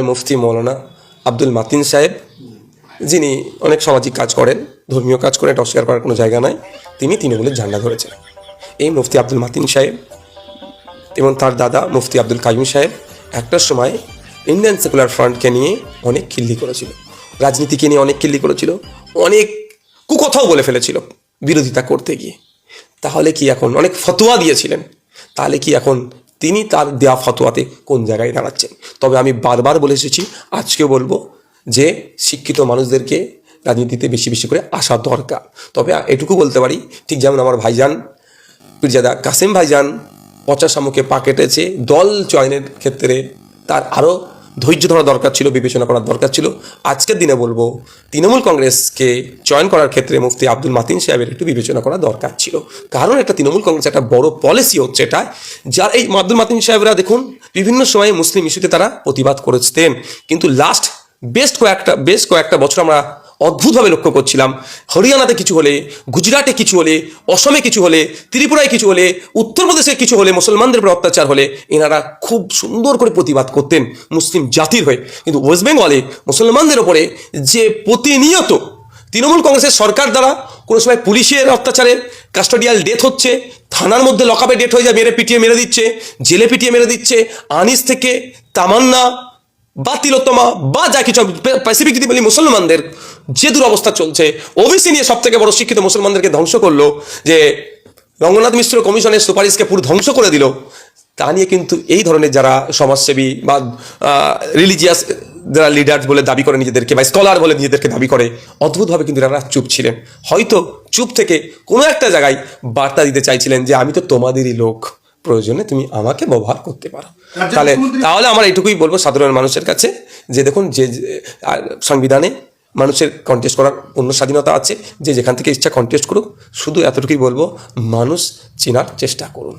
মুফতি মৌলানা আব্দুল মাতিন সাহেব, যিনি অনেক সামাজিক কাজ করেন, ধর্মীয় কাজ করেন, এটা অস্বীকার করার কোনো জায়গা নাই। তিনি তৃণমূলের ঝান্ডা ধরেছেন। এই মুফতি আব্দুল মাতিন সাহেব এবং তার দাদা মুফতি আব্দুল কাইম সাহেব একটা সময় ইন্ডিয়ান সেকুলার ফ্রন্টকে নিয়ে অনেক খিল্লি করেছিল, রাজনীতিকে নিয়ে অনেক খিল্লি করেছিল, অনেক কুকথাও বলে ফেলেছিল বিরোধিতা করতে গিয়ে। তাহলে কি এখন অনেক ফতোয়া দিয়েছিলেন, তাহলে কি এখন তিনি তার দেওয়া ফতোয়াতে কোন জায়গায় দাঁড়াচ্ছেন? তবে আমি বারবার বলে এসেছি, আজকেও বলবো যে শিক্ষিত মানুষদেরকে রাজনীতিতে বেশি বেশি করে আসা দরকার। তবে এটুকু বলতে পারি, ঠিক যেমন আমার ভাইজান পীরজাদা কাসেম ভাইজান পচা শামুকে পা কেটেছে, দল চয়নের ক্ষেত্রে তার আরও ধৈর্য ধরা দরকার ছিল, বিবেচনা করার দরকার ছিল। আজকের দিনে বলবো, তৃণমূল কংগ্রেসকে চয়ন করার ক্ষেত্রে মুফতি আব্দুল মাতিন সাহেবের একটু বিবেচনা করা দরকার ছিল। কারণ একটা তৃণমূল কংগ্রেস একটা বড় পলিসি হচ্ছে এটা, যার এই আব্দুল মাতিন সাহেবরা দেখুন বিভিন্ন সময়ে মুসলিম ইস্যুতে তারা প্রতিবাদ করেছেন, কিন্তু লাস্ট বেশ কয়েকটা বছর আমরা অদ্ভুতভাবে লক্ষ্য করছিলাম, হরিয়ানাতে কিছু হলে, গুজরাটে কিছু হলে, অসমে কিছু হলে, ত্রিপুরায় কিছু হলে, উত্তরপ্রদেশে কিছু হলে, মুসলমানদের উপর অত্যাচার হলে এনারা খুব সুন্দর করে প্রতিবাদ করতেন মুসলিম জাতির হয়ে। কিন্তু ওয়েস্ট বেঙ্গলে মুসলমানদের ওপরে যে প্রতিনিয়ত তৃণমূল কংগ্রেসের সরকার দ্বারা কোনো সময় পুলিশের অত্যাচারে কাস্টোডিয়াল ডেথ হচ্ছে, থানার মধ্যে লকআপে ডেথ হয়ে যায়, পিটিয়ে মেরে দিচ্ছে, জেলে পিটিয়ে মেরে দিচ্ছে, আনিস থেকে তামান্না বা তিলোত্তমা বা যা কিছু প্যাসিফিক যদি বলি, মুসলমানদের যে দুরবস্থা চলছে, ওবিসি নিয়ে সব থেকে বড় শিক্ষিত মুসলমানদেরকে ধ্বংস করলো, যে রঙ্গনাথ মিশ্র কমিশনের সুপারিশকে পুরো ধ্বংস করে দিল, তা নিয়ে কিন্তু এই ধরনের যারা সমাজসেবী বা রিলিজিয়াস যারা লিডার বলে দাবি করে নিজেদেরকে, বা স্কলার বলে নিজেদেরকে দাবি করে, অদ্ভুতভাবে কিন্তু এনারা চুপ ছিলেন। হয়তো চুপ থেকে কোনো একটা জায়গায় বার্তা দিতে চাইছিলেন যে আমি তো তোমাদেরই লোক, প্রয়োজনে তুমি আমাকে ব্যবহার করতে পারো। তাহলে আমার এইটুকুই বলবো সাধারণ মানুষের কাছে, যে দেখুন, যে সংবিধানে মানুষের কন্টেস্ট করার পূর্ণ স্বাধীনতা আছে, যে যেখান থেকে ইচ্ছা কন্টেস্ট করুক। শুধু এতটুকুই বলবো, মানুষ চেনার চেষ্টা করুন।